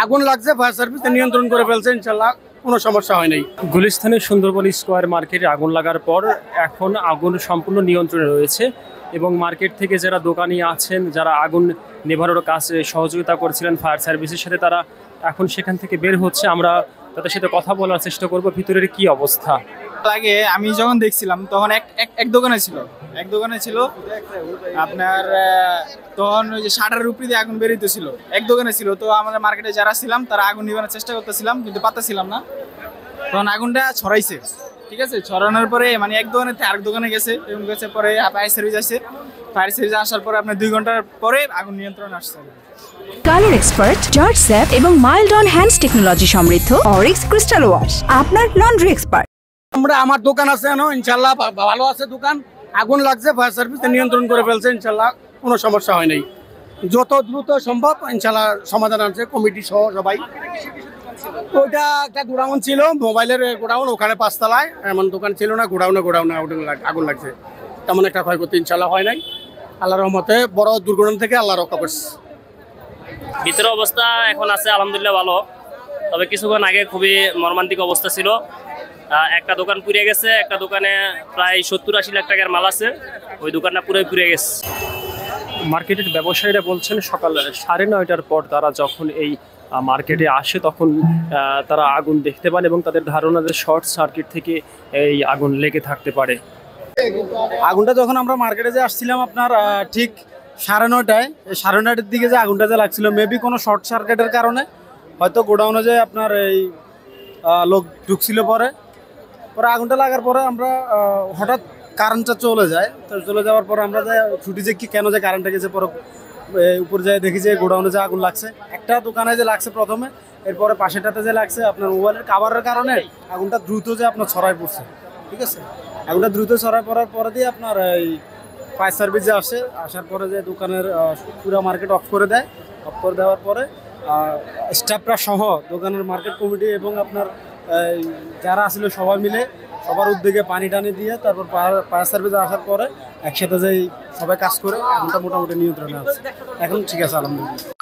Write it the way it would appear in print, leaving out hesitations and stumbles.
আগুন লাগছে, fire service নিয়ন্ত্রণ করে ফেলছে, ইনশাল্লাহ কোনো সমস্যা হয় নাই। গুলিস্তানের সুন্দরবন স্কোয়ার মার্কেটে আগুন লাগার পর এখন আগুন সম্পূর্ণ নিয়ন্ত্রণে রয়েছে এবং মার্কেট থেকে যারা দোকানি আছেন, যারা আগুন নেভানোর কাজে সহযোগিতা করছিলেন ফায়ার সার্ভিসের সাথে, তারা এখন সেখান থেকে বের হচ্ছে। আমরা তাদের সাথে কথা বলার চেষ্টা করব ভিতরের কি অবস্থা। আগে আমি যখন দেখছিলাম তখন এক দোকানে ছিল আপনার, তখন ওই যে শাটারের উপরে দিয়ে আগুন বেরিয়েছিল, এক দোকানে ছিল। তো আমাদের মার্কেটে যারা ছিলাম তারা আগুন নিবানোর চেষ্টা করতেছিলাম, কিন্তু পারতেছিলাম না। তখন আগুনটা ছড়াইছে, ঠিক আছে। ছড়ানোর পরে মানে এক দোকানে আরেক দোকানে গেছে, এবং গেছে পরে ফায়ার সার্ভিস আসে। ফায়ার সার্ভিস আসার পরে আপনার 2 ঘন্টার পরে আগুন নিয়ন্ত্রণ আসছে। কালার এক্সপার্ট, জর্জ স্যাপ এবং মাইল্ড অন হ্যান্ডস টেকনোলজি সমৃদ্ধ অরিক্স ক্রিস্টাল ওয়াশ আপনার লন্ড্রি এক্সপার্ট। আমার দোকান আছে ইনশাল্লাহ ভালো আছে দোকান। আগুন লাগছে, ফায়ার সার্ভিস নিয়ন্ত্রণ করে ফেলছে, ইনশাল্লাহ কোনো সমস্যা হয় নাই। যত দ্রুত সম্ভব ইনশাল্লাহ সমাধান আছে, কমিটি সহ সবাই। ওইটা একটা গোডাউন ছিল, মোবাইলের গোডাউন, ওখানে 5 তলায়। এমন দোকান ছিল না, গোডাউনে আগুন লাগছে। তেমন একটা ক্ষয়ক্ষতি ইনশাল্লাহ হয় নাই, আল্লাহর রহমতে। বড় দুর্ঘটনা থেকে আল্লাহ রক্ষা করছে। ভিতরের অবস্থা এখন আছে আলহামদুলিল্লাহ ভালো, তবে কিছুক্ষণ আগে খুবই মর্মান্তিক অবস্থা ছিল। একটা দোকান পুড়ে গেছে, একটা দোকানে প্রায় 70-80 লাখ টাকার মাল আছে, ওই দোকানটা পুরোই পুড়ে গেছে। মার্কেটের ব্যবসায়ীরা বলছেন সকাল 9:30টার পর তারা যখন এই মার্কেটে আসে তখন তারা আগুন দেখতে পান এবং তাদের ধারণা যে শর্ট সার্কিট থেকে এই আগুন লেগে থাকতে পারে। আগুনটা যখন আমরা মার্কেটে যে আসছিলাম আপনার ঠিক 9:30টায়, 9:30টার দিকে যে আগুনটা যে লাগছিল, মেবি কোনো শর্ট সার্কিটের কারণে হয়তো গোডাউনে যে আপনার এই লোক ঢুকছিল। পরে আগুনটা লাগার পরে আমরা হঠাৎ কারেন্টটা চলে যায়। তো চলে যাওয়ার পর আমরা যে ছুটি যে কি কেন যে কারেন্টটা গেছে, পরে উপরে যায় দেখি যে গোডাউনে যে আগুন লাগছে। একটা দোকানে যে লাগছে প্রথমে, এরপরে পাশেটাতে যে লাগছে আপনার মোবাইলের কাভারের কারণে আগুনটা দ্রুত যে আপনার ছড়ায় পড়ছে, ঠিক আছে। আগুনটা দ্রুত ছড়ায় পড়ার পরে দিয়ে আপনার এই ফায়ার সার্ভিস যে আসার পরে যে দোকানের পুরো মার্কেট অফ করে দেয়। অফ করে দেওয়ার পরে স্টাফরা সহ দোকানের মার্কেট কমিটি এবং আপনার যারা আসছিল সবাই মিলে সবার উদ্যোগে পানি টানি দিয়ে তারপর ফায়ার সার্ভিস আসার পরে একসাথে যেই সবাই কাজ করে আগুনটা মোটামুটি নিয়ন্ত্রণে আছে। এখন ঠিক আছে আলহামদুলিল্লাহ।